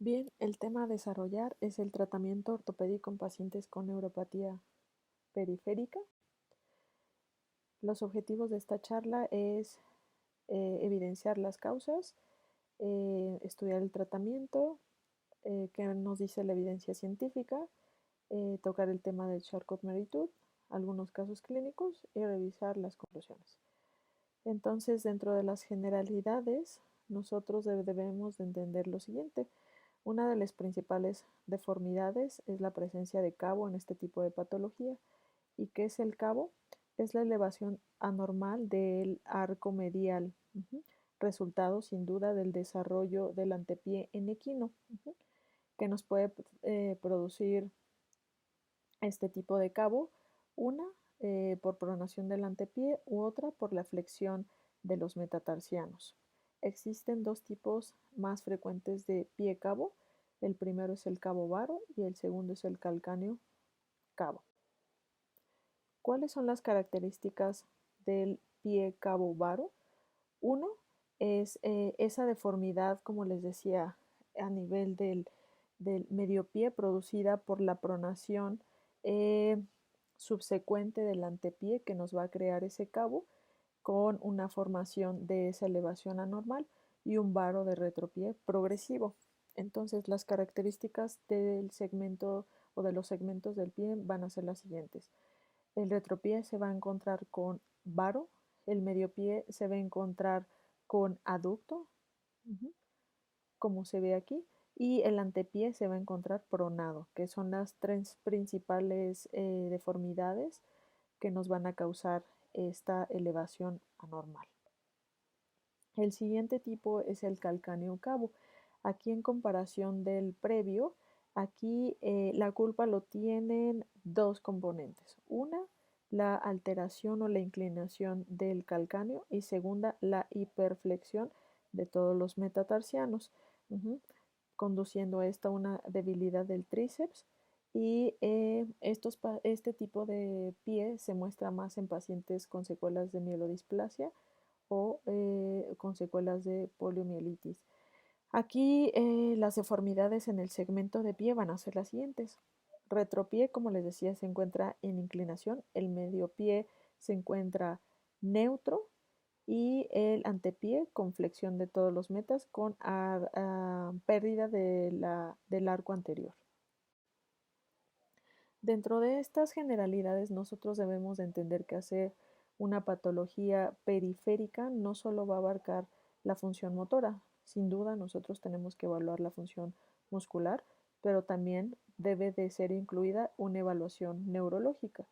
Bien, el tema a desarrollar es el tratamiento ortopédico en pacientes con neuropatía periférica. Los objetivos de esta charla es evidenciar las causas, estudiar el tratamiento, qué nos dice la evidencia científica, tocar el tema del Charcot-Marie-Tooth, algunos casos clínicos y revisar las conclusiones. Entonces, dentro de las generalidades, nosotros debemos de entender lo siguiente. Una de las principales deformidades es la presencia de cabo en este tipo de patología. ¿Y qué es el cabo? Es la elevación anormal del arco medial, resultado sin duda del desarrollo del antepié en equino, que nos puede producir este tipo de cabo, una por pronación del antepié u otra por la flexión de los metatarsianos. Existen dos tipos más frecuentes de pie cabo. El primero es el cabo varo y el segundo es el calcáneo cabo. ¿Cuáles son las características del pie cabo varo? Uno es esa deformidad, como les decía, a nivel del medio pie producida por la pronación subsecuente del antepié que nos va a crear ese cabo con una formación de esa elevación anormal y un varo de retropié progresivo. Entonces, las características del segmento o de los segmentos del pie van a ser las siguientes. El retropié se va a encontrar con varo, el mediopié se va a encontrar con aducto, como se ve aquí, y el antepié se va a encontrar pronado, que son las tres principales deformidades que nos van a causar esta elevación anormal. El siguiente tipo es el calcáneo cabo. Aquí en comparación del previo, aquí la culpa lo tienen dos componentes. Una, la alteración o la inclinación del calcáneo y segunda, la hiperflexión de todos los metatarsianos, conduciendo a esta una debilidad del tríceps y este tipo de pie se muestra más en pacientes con secuelas de mielodisplasia o con secuelas de poliomielitis. Aquí las deformidades en el segmento de pie van a ser las siguientes. Retropié, como les decía, se encuentra en inclinación, el medio pie se encuentra neutro y el antepié con flexión de todos los metas con pérdida del arco anterior. Dentro de estas generalidades, nosotros debemos de entender que hacer una patología periférica no solo va a abarcar la función motora, sin duda nosotros tenemos que evaluar la función muscular, pero también debe de ser incluida una evaluación neurológica,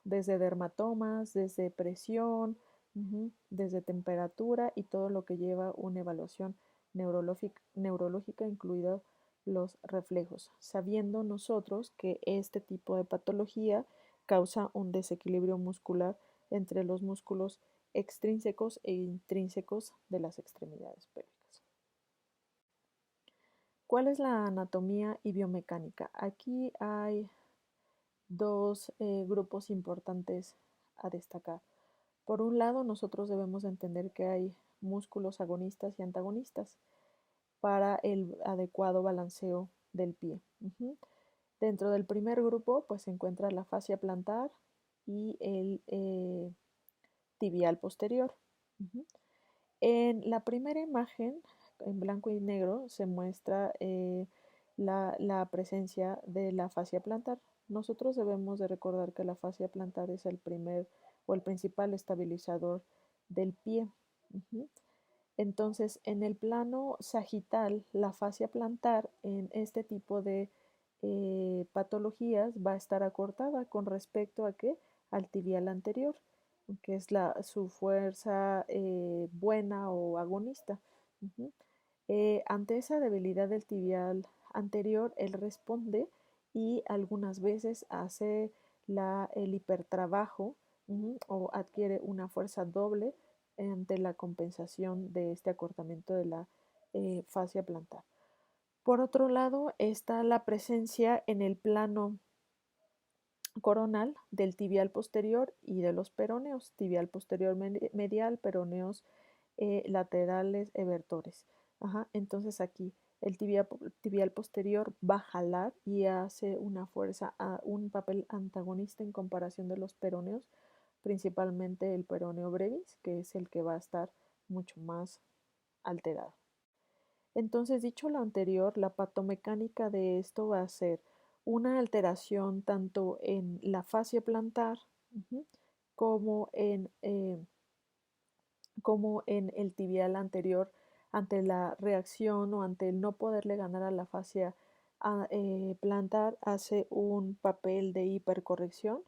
desde dermatomas, desde presión, desde temperatura y todo lo que lleva una evaluación neurológica, incluido los reflejos, sabiendo nosotros que este tipo de patología causa un desequilibrio muscular entre los músculos extrínsecos e intrínsecos de las extremidades pélvicas. ¿Cuál es la anatomía y biomecánica? Aquí hay dos grupos importantes a destacar. Por un lado, nosotros debemos entender que hay músculos agonistas y antagonistas para el adecuado balanceo del pie. Dentro del primer grupo, pues se encuentra la fascia plantar y el tibial posterior. En la primera imagen, en blanco y negro, se muestra la presencia de la fascia plantar. Nosotros debemos de recordar que la fascia plantar es el primer o el principal estabilizador del pie. Entonces, en el plano sagital, la fascia plantar en este tipo de patologías va a estar acortada con respecto a qué? Al tibial anterior, que es su fuerza buena o agonista. Ante esa debilidad del tibial anterior, él responde y algunas veces hace el hipertrabajo o adquiere una fuerza doble ante la compensación de este acortamiento de la fascia plantar. Por otro lado, está la presencia en el plano coronal del tibial posterior y de los peroneos, tibial posterior medial, peroneos laterales evertores. Entonces aquí El tibial posterior va a jalar y hace una fuerza, un papel antagonista en comparación de los peroneos, principalmente el peroneo brevis, que es el que va a estar mucho más alterado. Entonces, dicho lo anterior, la patomecánica de esto va a ser una alteración tanto en la fascia plantar como como en el tibial anterior ante la reacción o ante el no poderle ganar a la fascia plantar, hace un papel de hipercorrección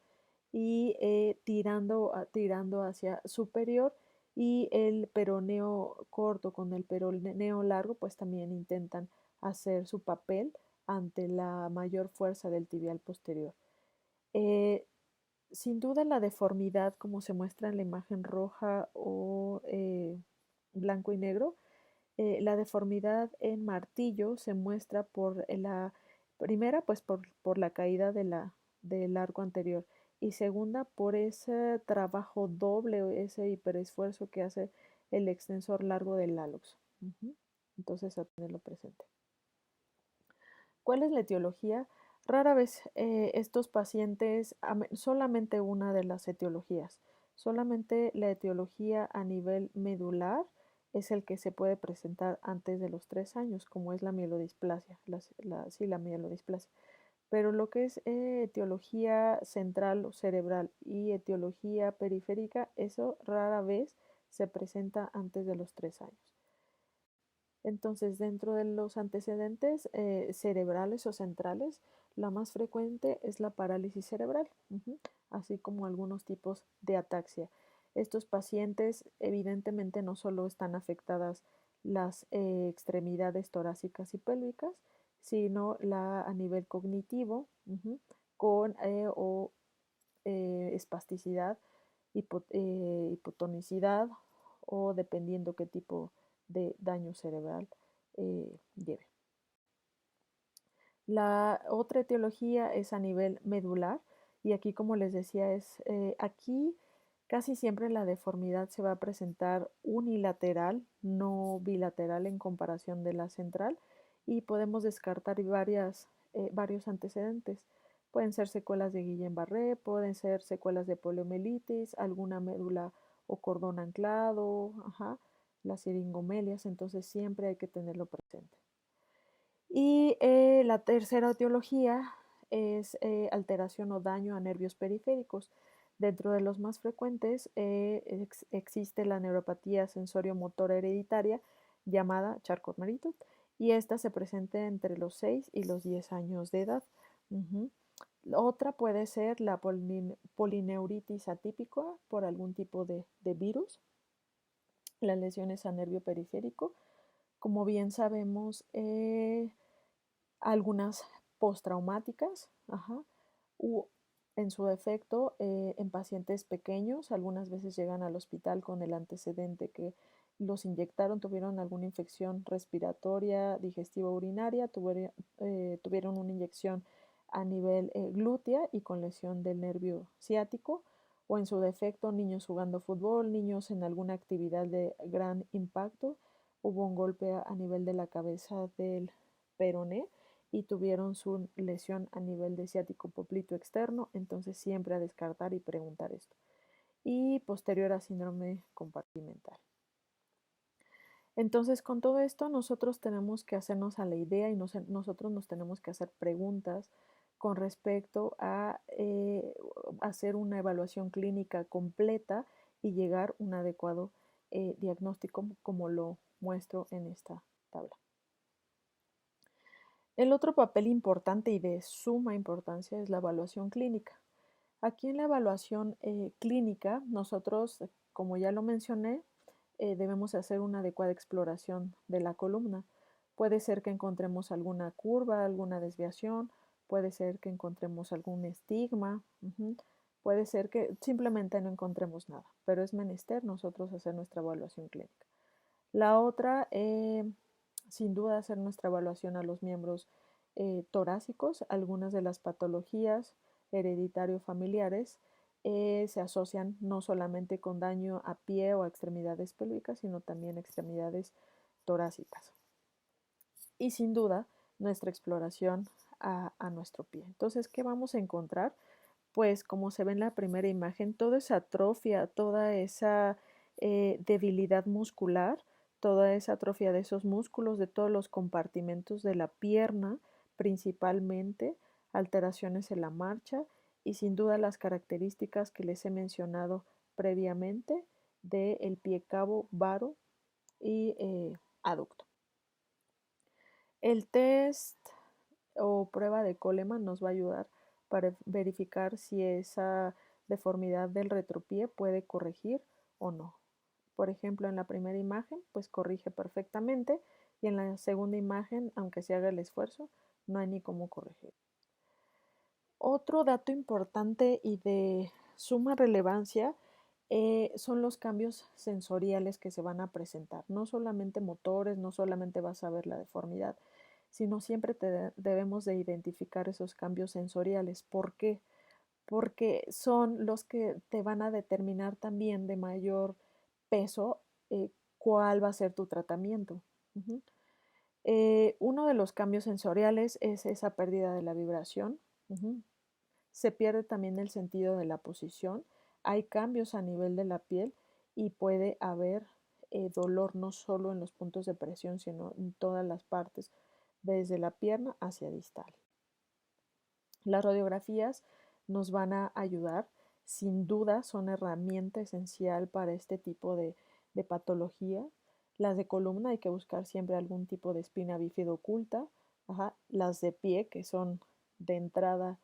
y tirando hacia superior, y el peroneo corto con el peroneo largo pues también intentan hacer su papel ante la mayor fuerza del tibial posterior. Eh, Sin duda la deformidad, como se muestra en la imagen roja o blanco y negro, la deformidad en martillo se muestra por la primera, pues por la caída del arco anterior, y segunda, por ese trabajo doble o ese hiperesfuerzo que hace el extensor largo del hálux. Entonces, a tenerlo presente. ¿Cuál es la etiología? Rara vez estos pacientes, solamente una de las etiologías, solamente la etiología a nivel medular es el que se puede presentar antes de los 3 años, como es la mielodisplasia, sí, la mielodisplasia. Pero lo que es etiología central o cerebral y etiología periférica, eso rara vez se presenta antes de los 3 años. Entonces, dentro de los antecedentes cerebrales o centrales, la más frecuente es la parálisis cerebral, así como algunos tipos de ataxia. Estos pacientes evidentemente no solo están afectadas las extremidades torácicas y pélvicas, sino a nivel cognitivo, con espasticidad, hipotonicidad, o dependiendo qué tipo de daño cerebral lleve. La otra etiología es a nivel medular, y aquí, como les decía, aquí casi siempre la deformidad se va a presentar unilateral, no bilateral en comparación de la central, y podemos descartar varios antecedentes. Pueden ser secuelas de Guillain-Barré, pueden ser secuelas de poliomielitis, alguna médula o cordón anclado, las siringomelias, entonces siempre hay que tenerlo presente. Y la tercera etiología es alteración o daño a nervios periféricos. Dentro de los más frecuentes existe la neuropatía sensorio-motora hereditaria llamada Charcot-Marie-Tooth, y esta se presenta entre los 6 y los 10 años de edad. Otra puede ser la polineuritis atípica por algún tipo de virus, las lesiones a nervio periférico. Como bien sabemos, algunas postraumáticas, u en su defecto en pacientes pequeños, algunas veces llegan al hospital con el antecedente que los inyectaron, tuvieron alguna infección respiratoria, digestiva, urinaria, tuvieron una inyección a nivel glútea y con lesión del nervio ciático, o en su defecto niños jugando fútbol, niños en alguna actividad de gran impacto, hubo un golpe a nivel de la cabeza del peroné y tuvieron su lesión a nivel de ciático poplito externo, entonces siempre a descartar y preguntar esto. Y posterior a síndrome compartimental. Entonces, con todo esto, nosotros tenemos que hacernos a la idea y nosotros nos tenemos que hacer preguntas con respecto a hacer una evaluación clínica completa y llegar a un adecuado diagnóstico, como lo muestro en esta tabla. El otro papel importante y de suma importancia es la evaluación clínica. Aquí en la evaluación clínica, nosotros, como ya lo mencioné, debemos hacer una adecuada exploración de la columna. Puede ser que encontremos alguna curva, alguna desviación, puede ser que encontremos algún estigma, puede ser que simplemente no encontremos nada, pero es menester nosotros hacer nuestra evaluación clínica. La otra, sin duda, hacer nuestra evaluación a los miembros torácicos. Algunas de las patologías hereditario familiares se asocian no solamente con daño a pie o a extremidades pélvicas, sino también a extremidades torácicas. y sin duda nuestra exploración a nuestro pie. Entonces, ¿qué vamos a encontrar? Pues como se ve en la primera imagen, toda esa atrofia, toda esa debilidad muscular, toda esa atrofia de esos músculos, de todos los compartimentos de la pierna, principalmente, alteraciones en la marcha y sin duda las características que les he mencionado previamente del pie cabo, varo y aducto. El test o prueba de Coleman nos va a ayudar para verificar si esa deformidad del retropié puede corregir o no. Por ejemplo, en la primera imagen, pues corrige perfectamente y en la segunda imagen, aunque se haga el esfuerzo, no hay ni cómo corregir. Otro dato importante y de suma relevancia son los cambios sensoriales que se van a presentar. No solamente motores, no solamente vas a ver la deformidad, sino siempre debemos de identificar esos cambios sensoriales. ¿Por qué? Porque son los que te van a determinar también de mayor peso cuál va a ser tu tratamiento. Uh-huh. Uno de los cambios sensoriales es esa pérdida de la vibración. Uh-huh. Se pierde también el sentido de la posición. Hay cambios a nivel de la piel y puede haber dolor no solo en los puntos de presión, sino en todas las partes, desde la pierna hacia distal. Las radiografías nos van a ayudar, sin duda son herramienta esencial para este tipo de patología. Las de columna hay que buscar siempre algún tipo de espina bífida oculta. Ajá. Las de pie, que son de entrada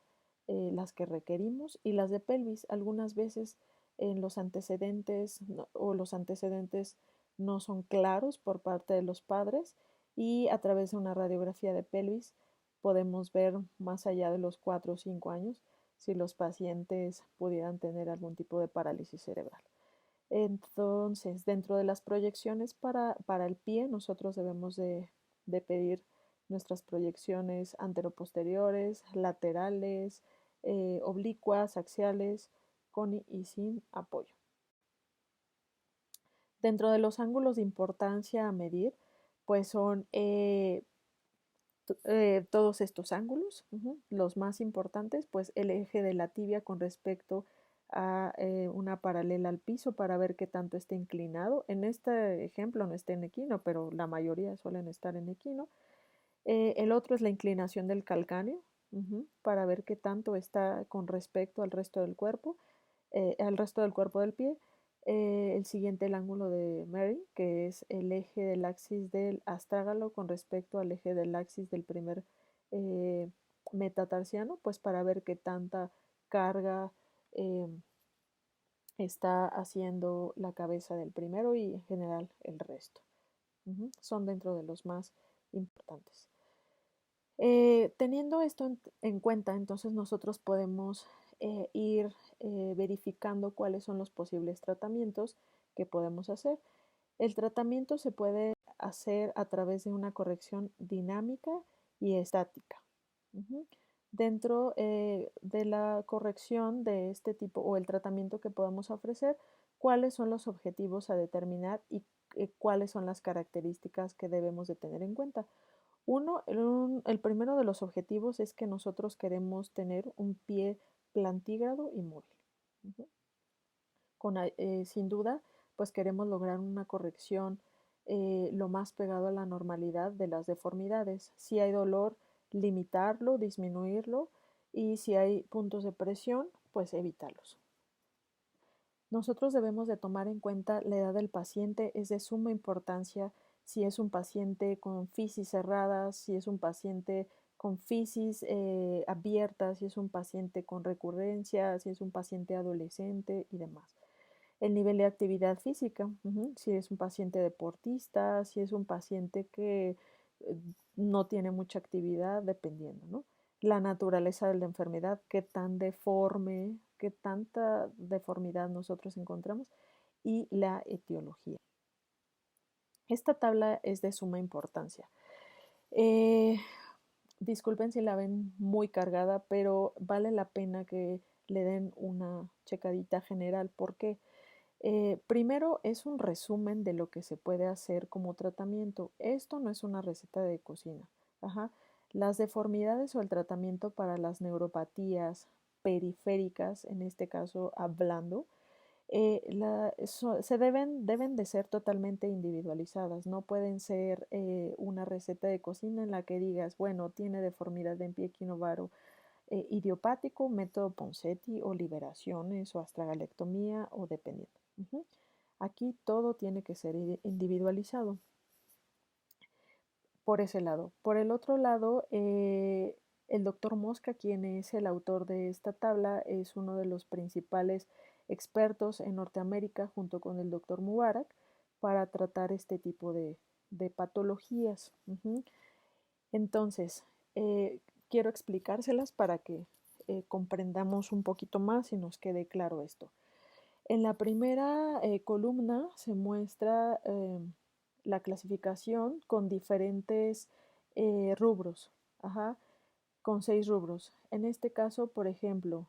las que requerimos, y las de pelvis, algunas veces en los antecedentes o los antecedentes no son claros por parte de los padres y a través de una radiografía de pelvis podemos ver más allá de los 4 o 5 años si los pacientes pudieran tener algún tipo de parálisis cerebral. Entonces, dentro de las proyecciones para el pie, nosotros debemos de pedir nuestras proyecciones anteroposteriores, laterales, oblicuas, axiales, con y sin apoyo. Dentro de los ángulos de importancia a medir, pues son todos estos ángulos, los más importantes, pues el eje de la tibia con respecto a una paralela al piso para ver qué tanto está inclinado. En este ejemplo no está en equino, pero la mayoría suelen estar en equino. El otro es la inclinación del calcáneo, para ver qué tanto está con respecto al resto del cuerpo del pie. El siguiente, el ángulo de Mary, que es el eje del axis del astrágalo con respecto al eje del axis del primer metatarsiano, pues para ver qué tanta carga está haciendo la cabeza del primero y en general el resto. Son dentro de los más importantes. Teniendo esto en cuenta, entonces nosotros podemos ir verificando cuáles son los posibles tratamientos que podemos hacer. El tratamiento se puede hacer a través de una corrección dinámica y estática. Dentro de la corrección de este tipo o el tratamiento que podemos ofrecer, cuáles son los objetivos a determinar y cuáles son las características que debemos de tener en cuenta. El primero de los objetivos es que nosotros queremos tener un pie plantígrado y móvil. Sin duda, pues queremos lograr una corrección lo más pegado a la normalidad de las deformidades. Si hay dolor, limitarlo, disminuirlo, y si hay puntos de presión, pues evitarlos. Nosotros debemos de tomar en cuenta la edad del paciente, es de suma importancia si es un paciente con fisis cerradas, si es un paciente con fisis abiertas, si es un paciente con recurrencia, si es un paciente adolescente y demás. El nivel de actividad física, si es un paciente deportista, si es un paciente que no tiene mucha actividad, dependiendo, ¿no? La naturaleza de la enfermedad, qué tan deforme, qué tanta deformidad nosotros encontramos y la etiología. Esta tabla es de suma importancia. Disculpen si la ven muy cargada, pero vale la pena que le den una checadita general. ¿Por qué? Primero es un resumen de lo que se puede hacer como tratamiento. Esto no es una receta de cocina. Ajá. Las deformidades o el tratamiento para las neuropatías periféricas, en este caso hablando, deben de ser totalmente individualizadas. No pueden ser una receta de cocina en la que digas, bueno, tiene deformidad en pie equinovaro idiopático, método Ponseti o liberaciones o astragalectomía o dependiendo. Aquí todo tiene que ser individualizado por ese lado. Por el otro lado, el doctor Mosca, quien es el autor de esta tabla, es uno de los principales expertos en Norteamérica junto con el doctor Mubarak para tratar este tipo de patologías. Entonces, quiero explicárselas para que comprendamos un poquito más y nos quede claro esto. En la primera columna se muestra la clasificación con diferentes rubros, ajá, con 6 rubros. En este caso, por ejemplo,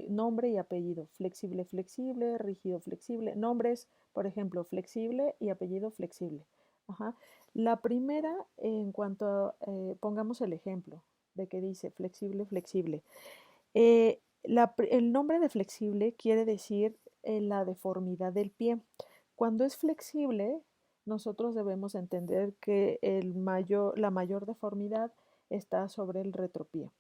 nombre y apellido, flexible, flexible, rígido, flexible, nombres, por ejemplo, flexible y apellido flexible. Ajá. La primera, en cuanto a, pongamos el ejemplo de que dice flexible, flexible. El nombre de flexible quiere decir la deformidad del pie. Cuando es flexible, nosotros debemos entender que la mayor deformidad está sobre el retropié.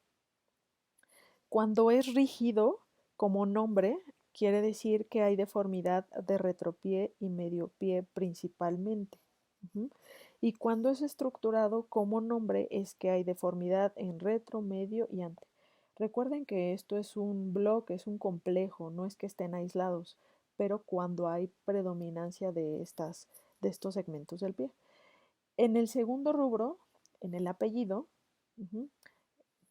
Cuando es rígido, como nombre, quiere decir que hay deformidad de retropié y medio pie principalmente. Y cuando es estructurado como nombre es que hay deformidad en retro, medio y ante. Recuerden que esto es un bloque, es un complejo, no es que estén aislados, pero cuando hay predominancia de estos segmentos del pie. En el segundo rubro, en el apellido,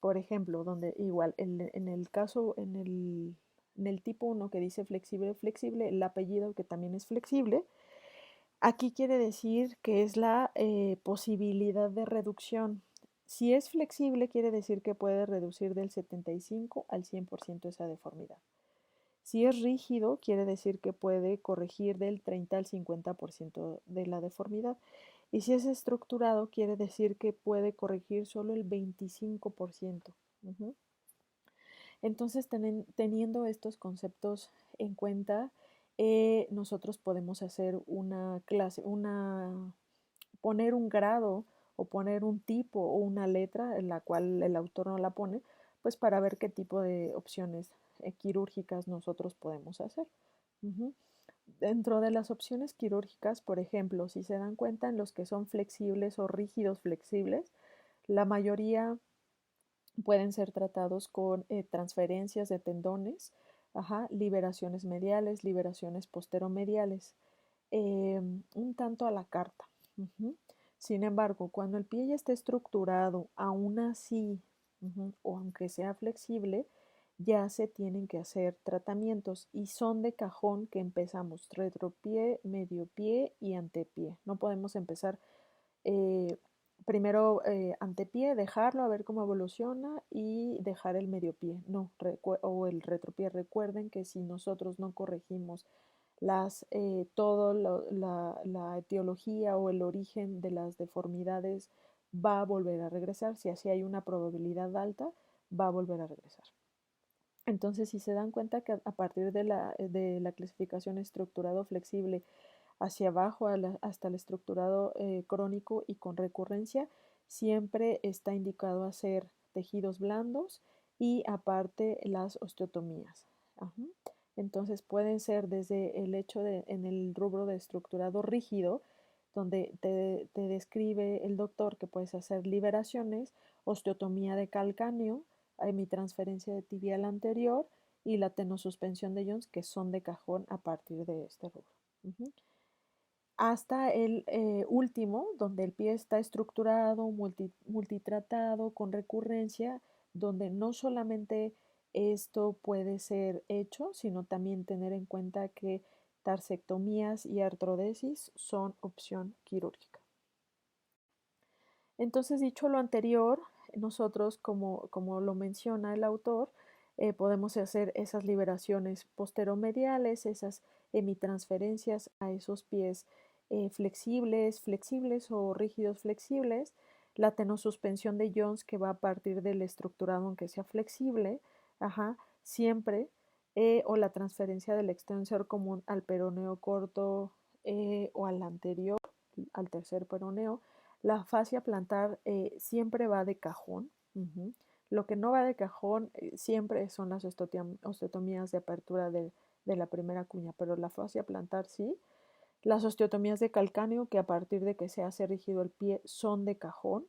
por ejemplo, donde igual en el caso, en el tipo 1 que dice flexible, flexible, el apellido que también es flexible, aquí quiere decir que es la posibilidad de reducción. Si es flexible, quiere decir que puede reducir del 75 al 100% esa deformidad. Si es rígido, quiere decir que puede corregir del 30 al 50% de la deformidad. Y si es estructurado, quiere decir que puede corregir solo el 25%. Entonces, teniendo estos conceptos en cuenta, nosotros podemos hacer una clase, poner un grado o poner un tipo o una letra en la cual el autor no la pone, pues para ver qué tipo de opciones quirúrgicas nosotros podemos hacer. Dentro de las opciones quirúrgicas, por ejemplo, si se dan cuenta en los que son flexibles o rígidos flexibles, la mayoría pueden ser tratados con transferencias de tendones, liberaciones mediales, liberaciones posteromediales, un tanto a la carta. Sin embargo, cuando el pie ya está estructurado, aún así, o aunque sea flexible, ya se tienen que hacer tratamientos y son de cajón que empezamos retropié, medio pie y antepié. No podemos empezar primero antepié, dejarlo a ver cómo evoluciona y dejar el medio pie, no, o el retropié. Recuerden que si nosotros no corregimos toda la etiología o el origen de las deformidades va a volver a regresar. Si así hay una probabilidad alta, va a volver a regresar. Entonces, si se dan cuenta que a partir de la clasificación estructurado flexible hacia abajo hasta el estructurado crónico y con recurrencia, siempre está indicado hacer tejidos blandos y aparte las osteotomías. Entonces pueden ser desde el hecho en el rubro de estructurado rígido, donde te describe el doctor que puedes hacer liberaciones, osteotomía de calcáneo, hemitransferencia de tibial anterior y la tenosuspensión de Jones, que son de cajón a partir de este rubro. Hasta el último, donde el pie está estructurado, multitratado, con recurrencia, donde no solamente esto puede ser hecho, sino también tener en cuenta que tarsectomías y artrodesis son opción quirúrgica. Entonces, dicho lo anterior, nosotros, como lo menciona el autor, podemos hacer esas liberaciones posteromediales, esas hemitransferencias a esos pies flexibles o rígidos flexibles, la tenosuspensión de Jones que va a partir del estructurado aunque sea flexible, siempre, o la transferencia del extensor común al peroneo corto o al anterior, al tercer peroneo. La fascia plantar siempre va de cajón. Lo que no va de cajón siempre son las osteotomías de apertura de la primera cuña, pero la fascia plantar sí. Las osteotomías de calcáneo, que a partir de que se hace rígido el pie, son de cajón.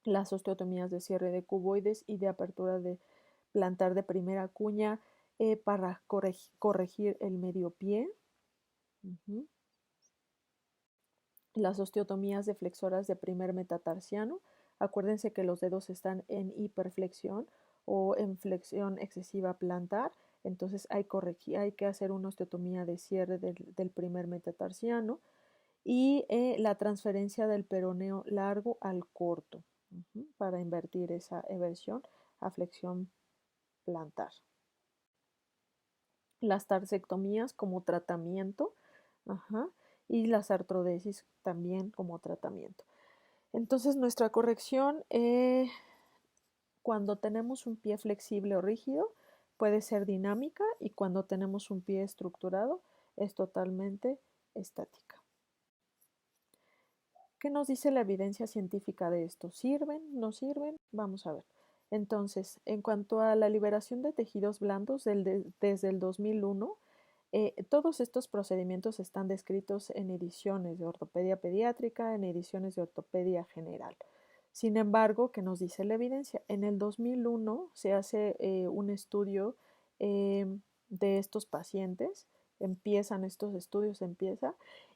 Las osteotomías de cierre de cuboides y de apertura de plantar de primera cuña para corregir el medio pie. Las osteotomías de flexoras de primer metatarsiano. Acuérdense que los dedos están en hiperflexión o en flexión excesiva plantar, entonces hay que hacer una osteotomía de cierre del primer metatarsiano y la transferencia del peroneo largo al corto para invertir esa eversión a flexión plantar. Las tarsectomías como tratamiento, y las artrodesis también como tratamiento. Entonces nuestra corrección cuando tenemos un pie flexible o rígido puede ser dinámica y cuando tenemos un pie estructurado es totalmente estática. ¿Qué nos dice la evidencia científica de esto? ¿Sirven? ¿No sirven? Vamos a ver. Entonces, en cuanto a la liberación de tejidos blandos desde el 2001, todos estos procedimientos están descritos en ediciones de ortopedia pediátrica, en ediciones de ortopedia general. Sin embargo, ¿qué nos dice la evidencia? En el 2001 se hace un estudio de estos pacientes,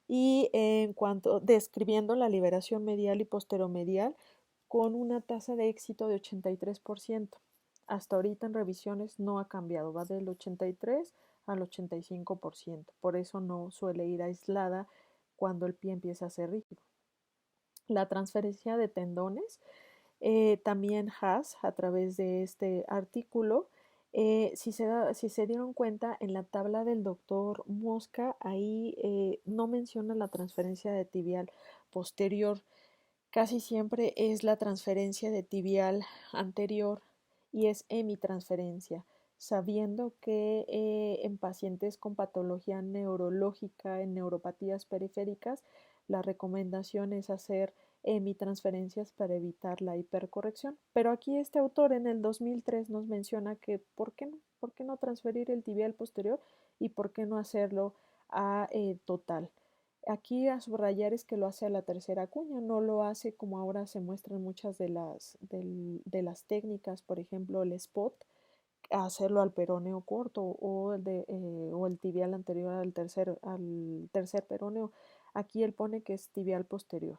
y en cuanto describiendo la liberación medial y posteromedial con una tasa de éxito de 83%. Hasta ahorita en revisiones no ha cambiado, va del 83 al 85%. Por eso no suele ir aislada cuando el pie empieza a ser rígido. La transferencia de tendones, también Haas, a través de este artículo, si se dieron cuenta, en la tabla del doctor Mosca, ahí no menciona la transferencia de tibial posterior. Casi siempre es la transferencia de tibial anterior y es hemitransferencia, sabiendo que en pacientes con patología neurológica, en neuropatías periféricas, la recomendación es hacer hemitransferencias para evitar la hipercorrección. Pero aquí este autor en el 2003 nos menciona que ¿por qué no transferir el tibial posterior y por qué no hacerlo a total? Aquí a subrayar es que lo hace a la tercera cuña, no lo hace como ahora se muestran muchas de las técnicas, por ejemplo el spot, hacerlo al peroneo corto o el tibial anterior al tercer peroneo. Aquí él pone que es tibial posterior.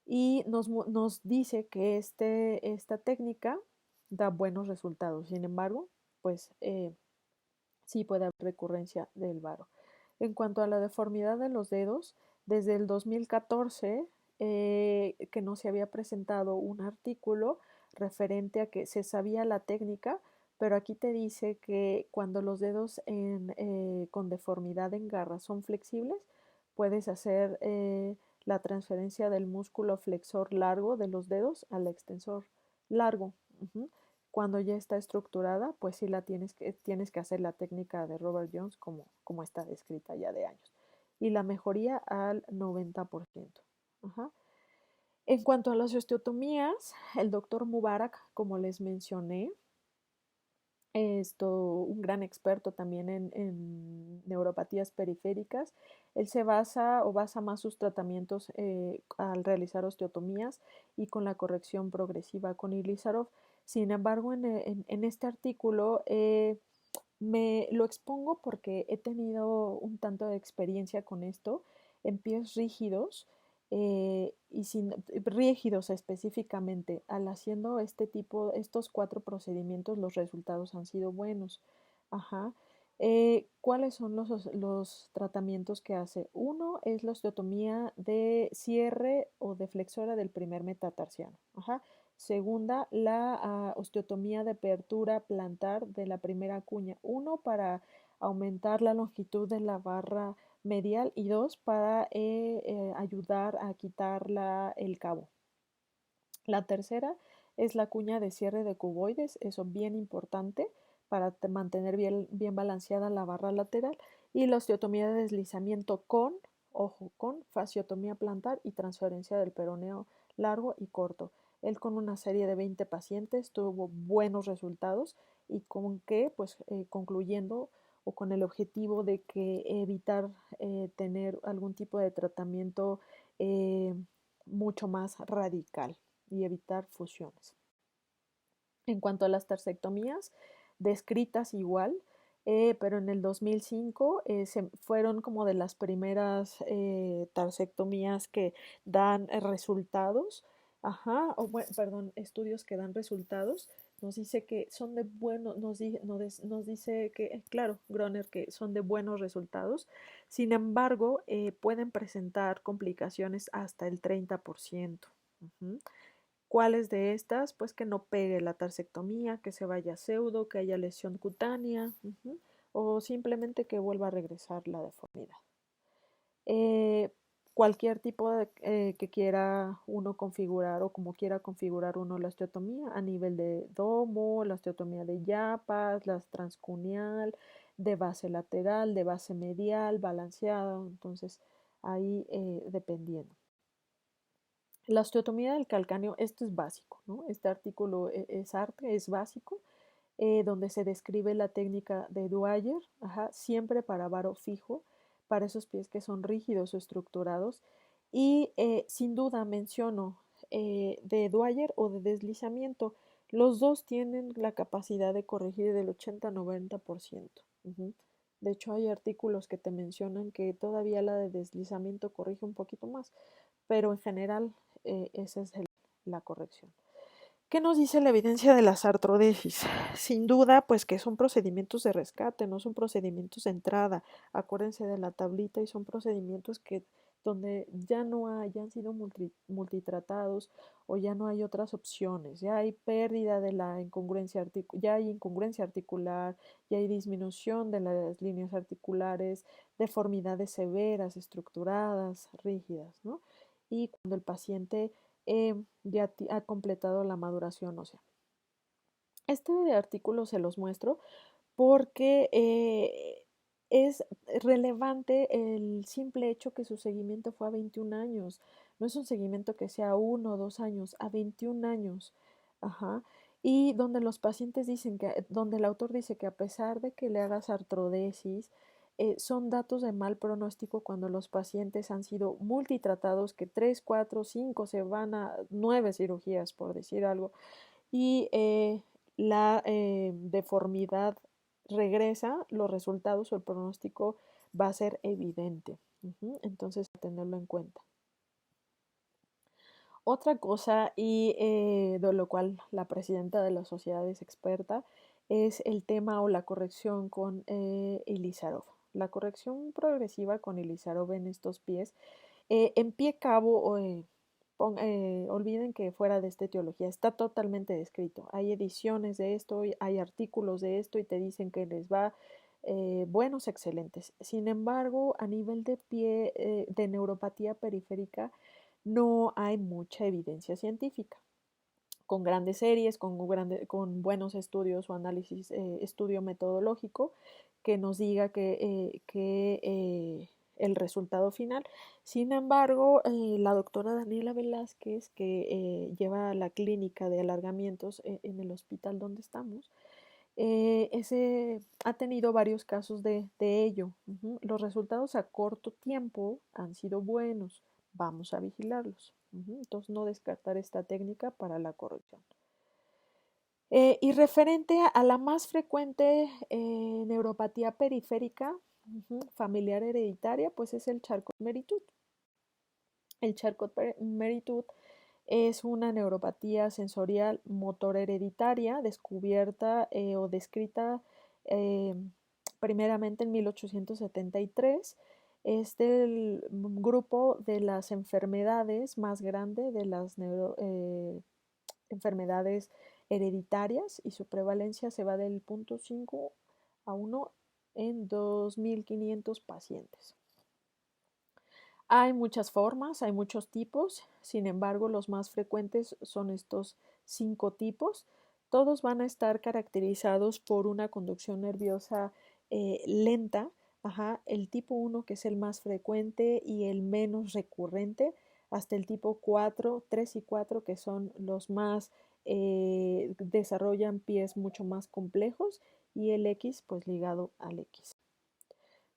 Y nos dice que esta técnica da buenos resultados. Sin embargo, pues sí puede haber recurrencia del varo. En cuanto a la deformidad de los dedos, desde el 2014 que no se había presentado un artículo referente a que se sabía la técnica, pero aquí te dice que cuando los dedos con deformidad en garra son flexibles, puedes hacer la transferencia del músculo flexor largo de los dedos al extensor largo. Cuando ya está estructurada, pues sí tienes que hacer la técnica de Robert Jones como está descrita ya de años. Y la mejoría al 90%. En cuanto a las osteotomías, el doctor Mubarak, como les mencioné, un gran experto también en neuropatías periféricas. Él se basa más sus tratamientos al realizar osteotomías y con la corrección progresiva con Ilizarov. Sin embargo, en este artículo me lo expongo porque he tenido un tanto de experiencia con esto en pies rígidos y rígidos específicamente. Al haciendo estos 4 procedimientos, los resultados han sido buenos. ¿Cuáles son los tratamientos que hace? Uno es la osteotomía de cierre o de flexora del primer metatarsiano. Segunda, la osteotomía de apertura plantar de la primera cuña. Uno para aumentar la longitud de la barra medial y 2 para ayudar a quitar el cabo. La tercera es la cuña de cierre de cuboides, eso bien importante para mantener bien balanceada la barra lateral, y la osteotomía de deslizamiento con fasciotomía plantar y transferencia del peroneo largo y corto. Él con una serie de 20 pacientes tuvo buenos resultados y con que, pues concluyendo o con el objetivo de que evitar tener algún tipo de tratamiento mucho más radical y evitar fusiones. En cuanto a las tarsectomías, descritas igual, pero en el 2005 fueron como de las primeras tarsectomías que dan resultados, perdón, estudios que dan resultados. Nos dice que son de buenos, nos dice que, claro, Groner, que son de buenos resultados. Sin embargo, pueden presentar complicaciones hasta el 30%. ¿Cuáles de estas? Pues que no pegue la tarsectomía, que se vaya pseudo, que haya lesión cutánea, o simplemente que vuelva a regresar la deformidad. Cualquier tipo que quiera uno configurar o como quiera configurar uno la osteotomía a nivel de domo, la osteotomía de yapas, la transcunial, de base lateral, de base medial, balanceada, entonces ahí dependiendo. La osteotomía del calcáneo, esto es básico, ¿no? Este artículo es básico, donde se describe la técnica de Dwyer, siempre para varo fijo, para esos pies que son rígidos o estructurados. Y sin duda menciono de Dwyer o de deslizamiento, los dos tienen la capacidad de corregir del 80-90%. De hecho, hay artículos que te mencionan que todavía la de deslizamiento corrige un poquito más, pero en general esa es la corrección. ¿Qué nos dice la evidencia de las artrodesis? Sin duda, pues que son procedimientos de rescate, no son procedimientos de entrada. Acuérdense de la tablita y son procedimientos que donde ya han sido multitratados o ya no hay otras opciones, ya hay pérdida de la incongruencia ya hay incongruencia articular, ya hay disminución de las líneas articulares, deformidades severas, estructuradas, rígidas, ¿no? Y cuando el paciente ya ha completado la maduración ósea. Este artículo se los muestro porque es relevante el simple hecho que su seguimiento fue a 21 años. No es un seguimiento que sea 1 o 2 años, a 21 años. Y donde los pacientes dicen donde el autor dice que a pesar de que le hagas artrodesis, son datos de mal pronóstico cuando los pacientes han sido multitratados, que 3, 4, 5 se van a 9 cirugías, por decir algo, y la deformidad regresa, los resultados o el pronóstico va a ser evidente. Entonces, tenerlo en cuenta. Otra cosa, y de lo cual la presidenta de la sociedad es experta, es el tema o la corrección con Ilizarov. La corrección progresiva con Ilizarov en estos pies, en pie cabo, olviden que fuera de esta etiología está totalmente descrito. Hay ediciones de esto, hay artículos de esto y te dicen que les va buenos, excelentes. Sin embargo, a nivel de pie, de neuropatía periférica, no hay mucha evidencia científica. Con grandes series, con buenos estudios o análisis, estudio metodológico que nos diga que el resultado final. Sin embargo, la doctora Daniela Velázquez, que lleva la clínica de alargamientos en el hospital donde estamos, ha tenido varios casos de ello. Los resultados a corto tiempo han sido buenos. Vamos a vigilarlos. Entonces, no descartar esta técnica para la corrección. Y referente a la más frecuente neuropatía periférica familiar hereditaria, pues es el Charcot-Marie-Tooth. El Charcot-Marie-Tooth es una neuropatía sensorial motor hereditaria descubierta o descrita primeramente en 1873. Es del grupo de las enfermedades más grande de las enfermedades hereditarias y su prevalencia se va del 0.5 a 1 en 2.500 pacientes. Hay muchas formas, hay muchos tipos, sin embargo, los más frecuentes son estos 5 tipos. Todos van a estar caracterizados por una conducción nerviosa lenta. El tipo 1, que es el más frecuente y el menos recurrente, hasta el tipo 4, 3 y 4, que son los más, desarrollan pies mucho más complejos, y el X, pues ligado al X.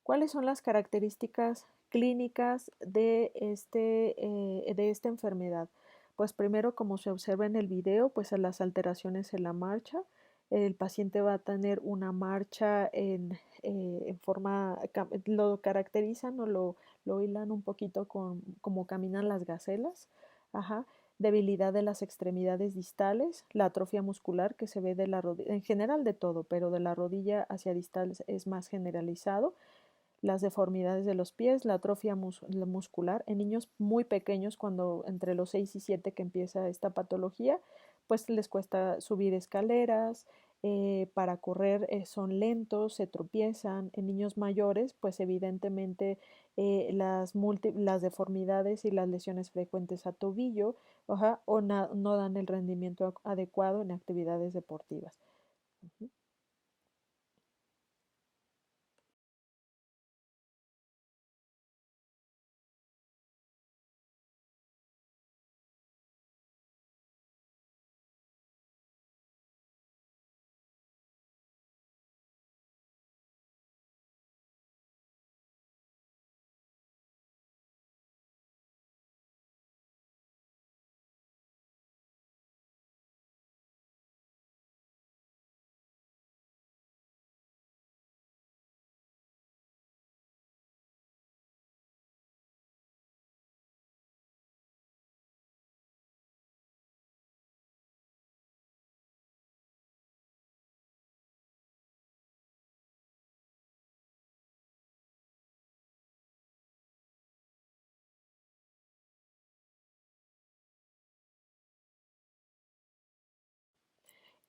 ¿Cuáles son las características clínicas de esta enfermedad? Pues primero, como se observa en el video, pues las alteraciones en la marcha. El paciente va a tener una marcha en forma, lo caracterizan o lo hilan un poquito con como caminan las gacelas. Ajá. Debilidad de las extremidades distales, la atrofia muscular que se ve de la rodilla, en general de todo, pero de la rodilla hacia distal es más generalizado, las deformidades de los pies, la atrofia muscular en niños muy pequeños, cuando entre los 6 y 7 que empieza esta patología, pues les cuesta subir escaleras, para correr son lentos, se tropiezan. En niños mayores, pues evidentemente las deformidades y las lesiones frecuentes a tobillo, o no dan el rendimiento adecuado en actividades deportivas. Uh-huh.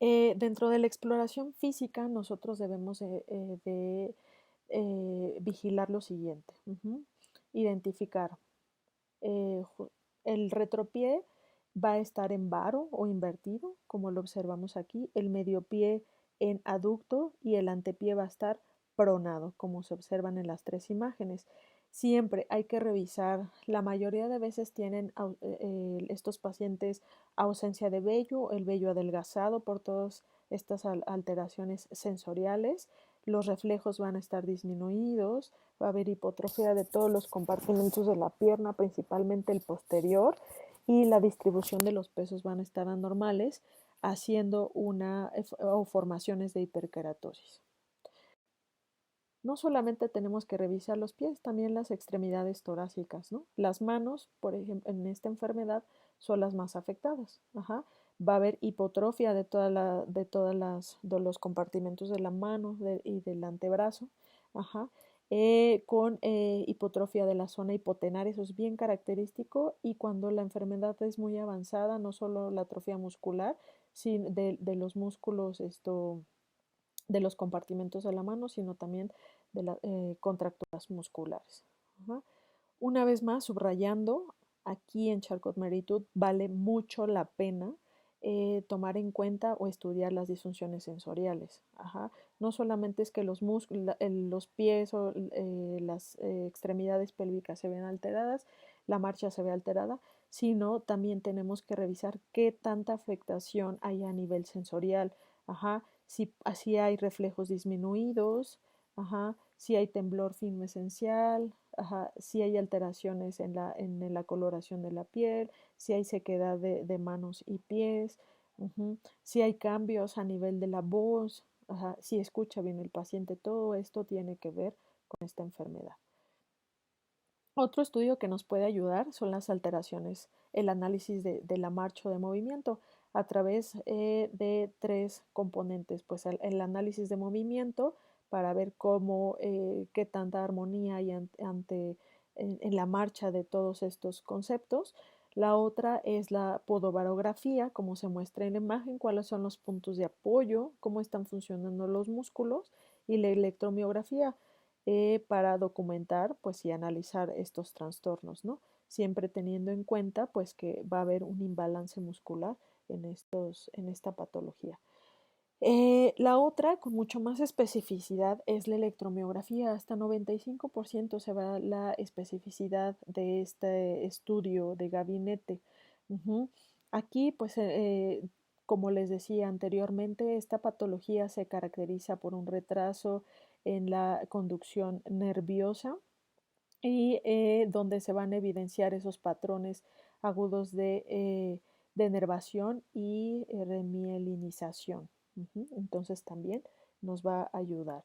Dentro de la exploración física, nosotros debemos vigilar lo siguiente. Identificar. eh, el retropié va a estar en varo o invertido, como lo observamos aquí. El mediopié en aducto y el antepié va a estar pronado, como se observan en las 3 imágenes. Siempre hay que revisar. La mayoría de veces tienen estos pacientes ausencia de vello, el vello adelgazado por todas estas alteraciones sensoriales. Los reflejos van a estar disminuidos, va a haber hipotrofia de todos los compartimentos de la pierna, principalmente el posterior, y la distribución de los pesos van a estar anormales, haciendo o formaciones de hiperkeratosis. No solamente tenemos que revisar los pies, también las extremidades torácicas, ¿no? Las manos, por ejemplo, en esta enfermedad son las más afectadas. Va a haber hipotrofia de los compartimentos de la mano y del antebrazo. Con hipotrofia de la zona hipotenar, eso es bien característico, y cuando la enfermedad es muy avanzada, no solo la atrofia muscular, sino de los músculos, de los compartimentos de la mano, sino también de las contracturas musculares. Ajá. Una vez más, subrayando, aquí en Charcot-Marie-Tooth vale mucho la pena tomar en cuenta o estudiar las disfunciones sensoriales. No solamente es que los pies o las extremidades pélvicas se ven alteradas, la marcha se ve alterada, sino también tenemos que revisar qué tanta afectación hay a nivel sensorial. Si hay reflejos disminuidos, si hay temblor fino esencial, si hay alteraciones en la coloración de la piel, si hay sequedad de manos y pies, si hay cambios a nivel de la voz, si escucha bien el paciente. Todo esto tiene que ver con esta enfermedad. Otro estudio que nos puede ayudar son las alteraciones, el análisis de la marcha o de movimiento a través de 3 componentes. Pues el análisis de movimiento, para ver qué tanta armonía hay en la marcha de todos estos conceptos. La otra es la podobarografía, como se muestra en la imagen, cuáles son los puntos de apoyo, cómo están funcionando los músculos, y la electromiografía para documentar pues, y analizar estos trastornos, ¿no? Siempre teniendo en cuenta pues, que va a haber un imbalance muscular en esta patología. La otra, con mucho más especificidad, es la electromiografía. Hasta 95% se va la especificidad de este estudio de gabinete. Ujú. Aquí, pues, como les decía anteriormente, esta patología se caracteriza por un retraso en la conducción nerviosa y donde se van a evidenciar esos patrones agudos de denervación y remielinización. Entonces también nos va a ayudar.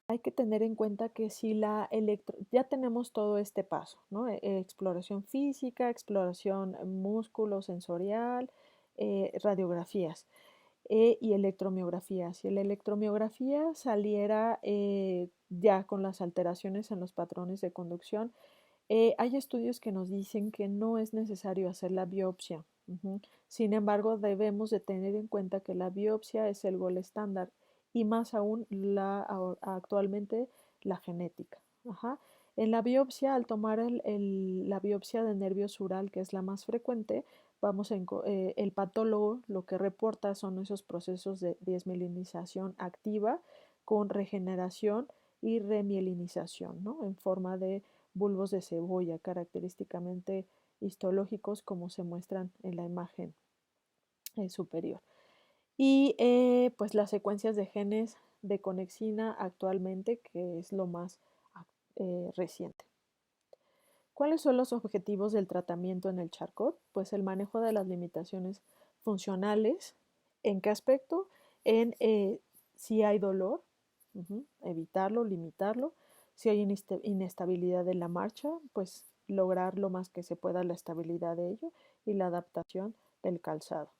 Hay que tener en cuenta que si ya tenemos todo este paso, ¿no? Exploración física, exploración músculo-sensorial, radiografías y electromiografía. Si la electromiografía saliera ya con las alteraciones en los patrones de conducción, hay estudios que nos dicen que no es necesario hacer la biopsia. Sin embargo, debemos de tener en cuenta que la biopsia es el gol estándar y más aún actualmente la genética. Ajá. En la biopsia, al tomar la biopsia de nervio sural, que es la más frecuente, el patólogo lo que reporta son esos procesos de desmielinización activa con regeneración y remielinización, ¿no? En forma de bulbos de cebolla, característicamente histológicos como se muestran en la imagen superior. Y pues las secuencias de genes de conexina actualmente, que es lo más reciente. ¿Cuáles son los objetivos del tratamiento en el Charcot? Pues el manejo de las limitaciones funcionales. ¿En qué aspecto? En si hay dolor, evitarlo, limitarlo. Si hay inestabilidad en la marcha, pues lograr lo más que se pueda la estabilidad de ello y la adaptación del calzado.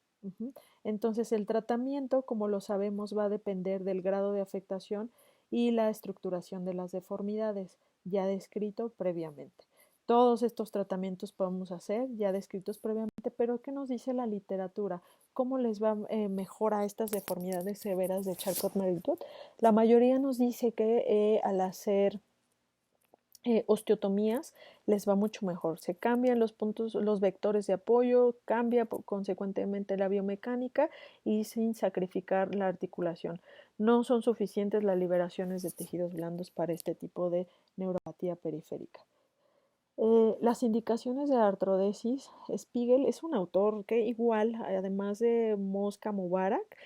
Entonces el tratamiento, como lo sabemos, va a depender del grado de afectación y la estructuración de las deformidades, ya descrito previamente. Todos estos tratamientos podemos hacer ya descritos previamente, pero ¿qué nos dice la literatura? ¿Cómo les va mejor a estas deformidades severas de Charcot-Marie-Tooth? La mayoría nos dice que al hacer osteotomías les va mucho mejor. Se cambian los puntos, los vectores de apoyo, cambia consecuentemente la biomecánica y sin sacrificar la articulación. No son suficientes las liberaciones de tejidos blandos para este tipo de neuropatía periférica. Las indicaciones de artrodesis, Spiegel es un autor que igual, además de Mosca Mubarak,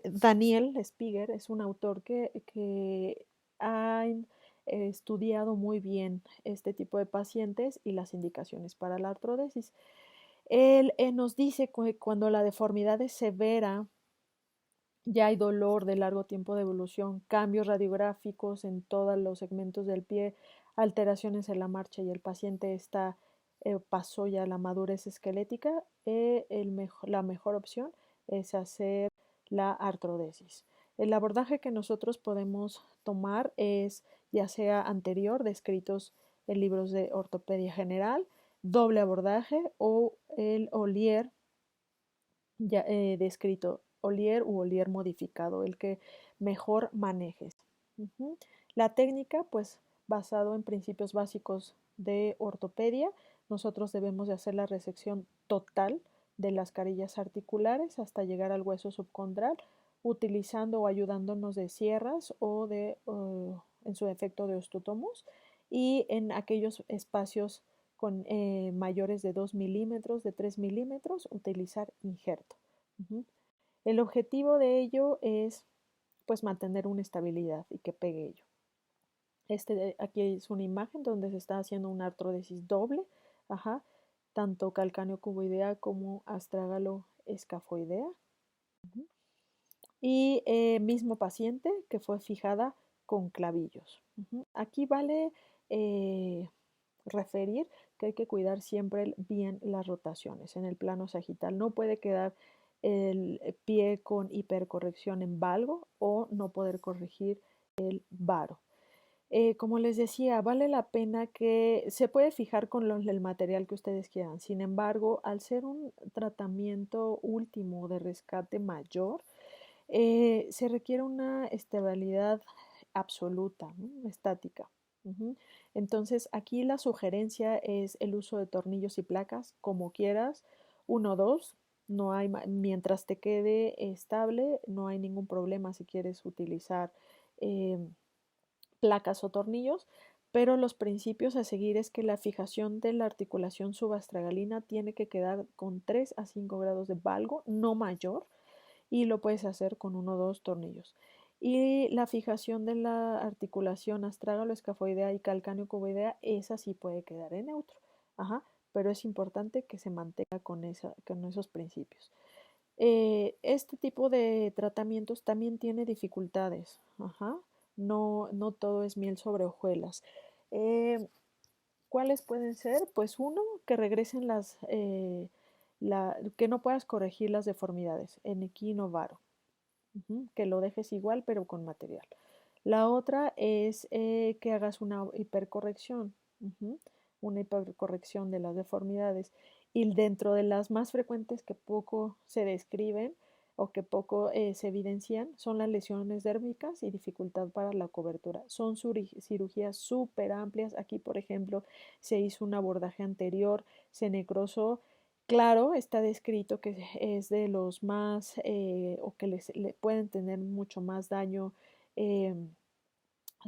Daniel Spiegel es un autor que ha estudiado muy bien este tipo de pacientes y las indicaciones para la artrodesis. Él nos dice que cuando la deformidad es severa, ya hay dolor de largo tiempo de evolución, cambios radiográficos en todos los segmentos del pie, alteraciones en la marcha y el paciente pasó ya la madurez esquelética, la mejor opción es hacer la artrodesis. El abordaje que nosotros podemos tomar es ya sea anterior, descritos en libros de ortopedia general, doble abordaje o el Ollier ya descrito, Ollier u Ollier modificado, el que mejor manejes. La técnica, pues basado en principios básicos de ortopedia, nosotros debemos de hacer la resección total de las carillas articulares hasta llegar al hueso subcondral, utilizando o ayudándonos de sierras o en su defecto de osteotomos, y en aquellos espacios con mayores de 2 milímetros, de 3 milímetros, utilizar injerto. El objetivo de ello es pues mantener una estabilidad y que pegue ello. Aquí es una imagen donde se está haciendo una artrodesis doble, tanto calcáneo cuboidea como astrágalo escafoidea. Y mismo paciente que fue fijada con clavillos. Aquí vale referir que hay que cuidar siempre bien las rotaciones en el plano sagital. No puede quedar el pie con hipercorrección en valgo o no poder corregir el varo. Como les decía, vale la pena que se puede fijar con el material que ustedes quieran. Sin embargo, al ser un tratamiento último de rescate mayor, Se requiere una estabilidad absoluta, ¿no? Estática. Entonces, aquí la sugerencia es el uso de tornillos y placas, como quieras, uno o dos, no hay, mientras te quede estable, no hay ningún problema si quieres utilizar eh, placas o tornillos, pero los principios a seguir es que la fijación de la articulación subastragalina tiene que quedar con 3 a 5 grados de valgo, no mayor, y lo puedes hacer con uno o dos tornillos. Y la fijación de la articulación astrágalo-escafoidea y calcáneo-cuboidea, esa sí puede quedar en neutro. Ajá, pero es importante que se mantenga con esos principios. Este tipo de tratamientos también tiene dificultades. Ajá. No, no todo es miel sobre hojuelas. Eh, ¿Cuáles pueden ser? Pues uno, que regresen que no puedas corregir las deformidades en equino varo, que lo dejes igual pero con material. La otra es que hagas una hipercorrección, una hipercorrección de las deformidades. Y dentro de las más frecuentes que poco se describen o que poco se evidencian son las lesiones dérmicas y dificultad para la cobertura. Son cirugías súper amplias. Aquí, por ejemplo, se hizo un abordaje anterior, se necrosó. Claro, está descrito que es de los más o que le pueden tener mucho más daño, eh,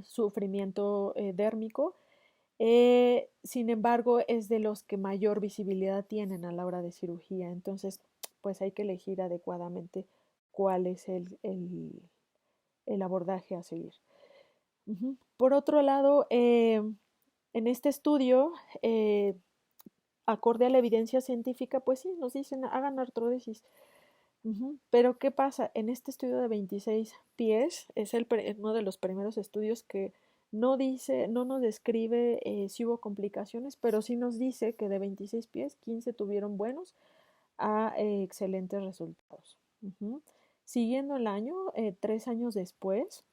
sufrimiento dérmico. Sin embargo, es de los que mayor visibilidad tienen a la hora de cirugía. Entonces, pues hay que elegir adecuadamente cuál es el abordaje a seguir. Por otro lado, en este estudio, acorde a la evidencia científica, pues sí, nos dicen hagan artrodesis. Pero ¿qué pasa? En este estudio de 26 pies es uno de los primeros estudios que no dice, no nos describe si hubo complicaciones, pero sí nos dice que de 26 pies, 15 tuvieron buenos a excelentes resultados. Siguiendo el año, 3 años después,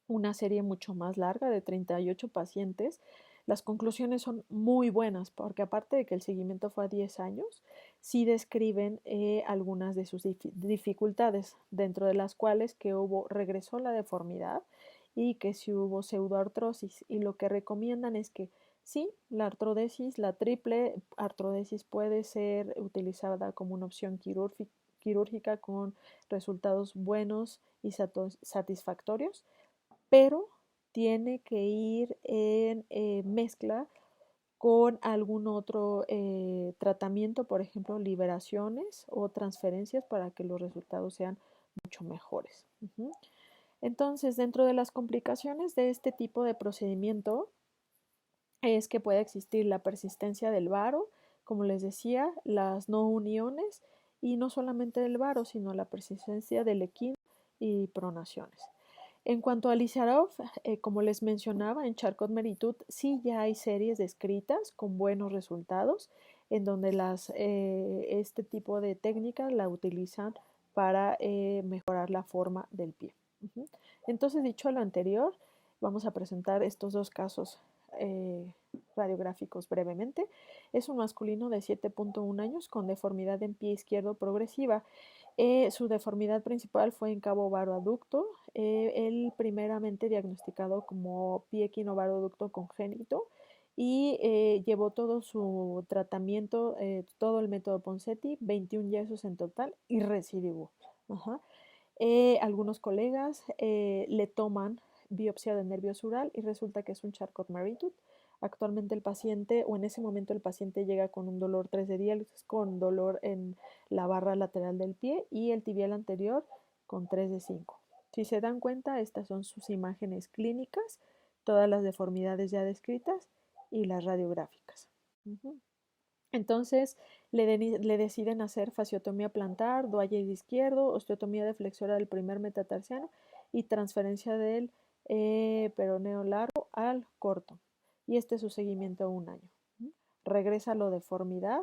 una serie mucho más larga de 38 pacientes, las conclusiones son muy buenas porque aparte de que el seguimiento fue a 10 años, sí describen algunas de sus dificultades, dentro de las cuales que regresó la deformidad y que sí hubo pseudoartrosis. Y lo que recomiendan es que sí, la artrodesis, la triple artrodesis puede ser utilizada como una opción quirúrgica con resultados buenos y satisfactorios, pero tiene que ir en mezcla con algún otro tratamiento, por ejemplo, liberaciones o transferencias para que los resultados sean mucho mejores. Entonces, dentro de las complicaciones de este tipo de procedimiento es que puede existir la persistencia del varo, como les decía, las no uniones y no solamente del varo, sino la persistencia del equino y pronaciones. En cuanto a Lizarov, como les mencionaba, en Charcot-Marie-Tooth sí ya hay series descritas con buenos resultados, en donde este tipo de técnicas la utilizan para mejorar la forma del pie. Entonces, dicho lo anterior, vamos a presentar estos dos casos eh, radiográficos brevemente. Es un masculino de 7.1 años con deformidad en pie izquierdo progresiva. Su deformidad principal fue en cabo varoaducto, él primeramente diagnosticado como pie equinovaroducto congénito y llevó todo su tratamiento, todo el método Ponseti, 21 yesos en total y recidivó. Algunos colegas le toman biopsia de nervio sural y resulta que es un Charcot-Marie-Tooth. Actualmente el paciente, o en ese momento el paciente llega con un dolor 3 de diálisis, con dolor en la barra lateral del pie y el tibial anterior con 3 de 5. Si se dan cuenta, estas son sus imágenes clínicas, todas las deformidades ya descritas y las radiográficas. Entonces le deciden hacer fasciotomía plantar, Dwyer izquierdo, osteotomía deflexora del primer metatarsiano y transferencia del peroneo largo al corto. Y este es su seguimiento a 1 año. Regresa la deformidad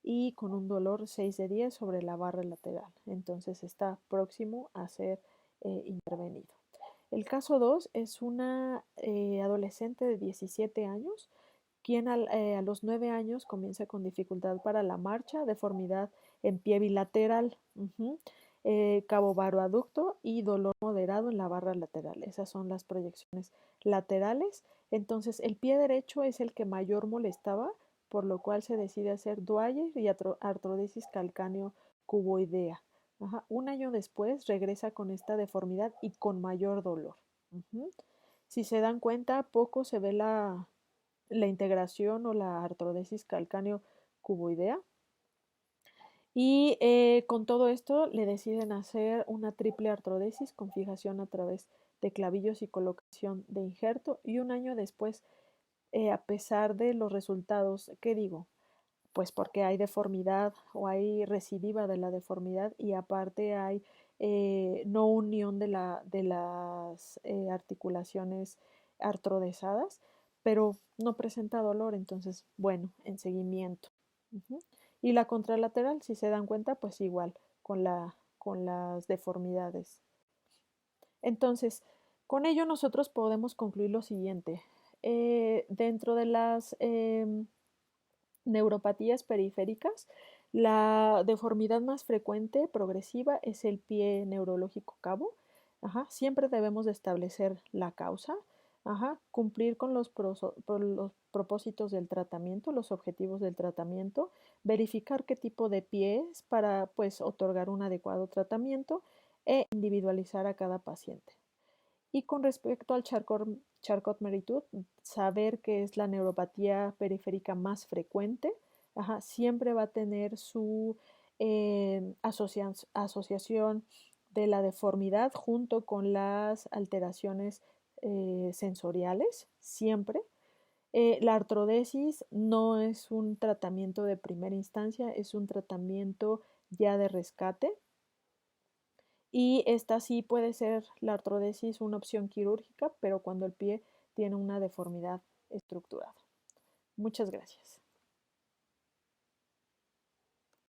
y con un dolor 6 de 10 sobre la barra lateral. Entonces está próximo a ser intervenido. El caso 2 es una adolescente de 17 años quien a los 9 años comienza con dificultad para la marcha, deformidad en pie bilateral. cabo varoaducto y dolor moderado en la barra lateral. Esas son las proyecciones laterales. Entonces, el pie derecho es el que mayor molestaba, por lo cual se decide hacer Dwyer y artrodesis calcáneo cuboidea. Ajá. Un año después regresa con esta deformidad y con mayor dolor. Si se dan cuenta, poco se ve la integración o la artrodesis calcáneo cuboidea. Y con todo esto le deciden hacer una triple artrodesis con fijación a través de clavillos y colocación de injerto. Y un año después, a pesar de los resultados, ¿qué digo? Pues porque hay deformidad o hay recidiva de la deformidad y aparte hay no unión de las articulaciones artrodesadas, pero no presenta dolor, entonces, bueno, en seguimiento. Y la contralateral, si se dan cuenta, pues igual, con las deformidades. Entonces, con ello nosotros podemos concluir lo siguiente. Dentro de las neuropatías periféricas, la deformidad más frecuente, progresiva, es el pie neurológico cabo. Ajá. Siempre debemos de establecer la causa, ajá, cumplir con los propósitos del tratamiento, los objetivos del tratamiento, verificar qué tipo de pie es para pues otorgar un adecuado tratamiento e individualizar a cada paciente. Y con respecto al Charcot-Marie-Tooth, saber que es la neuropatía periférica más frecuente, ajá, siempre va a tener su asociación de la deformidad junto con las alteraciones sensoriales, siempre. La artrodesis no es un tratamiento de primera instancia, es un tratamiento ya de rescate. Y esta sí puede ser la artrodesis una opción quirúrgica, pero cuando el pie tiene una deformidad estructurada. Muchas gracias.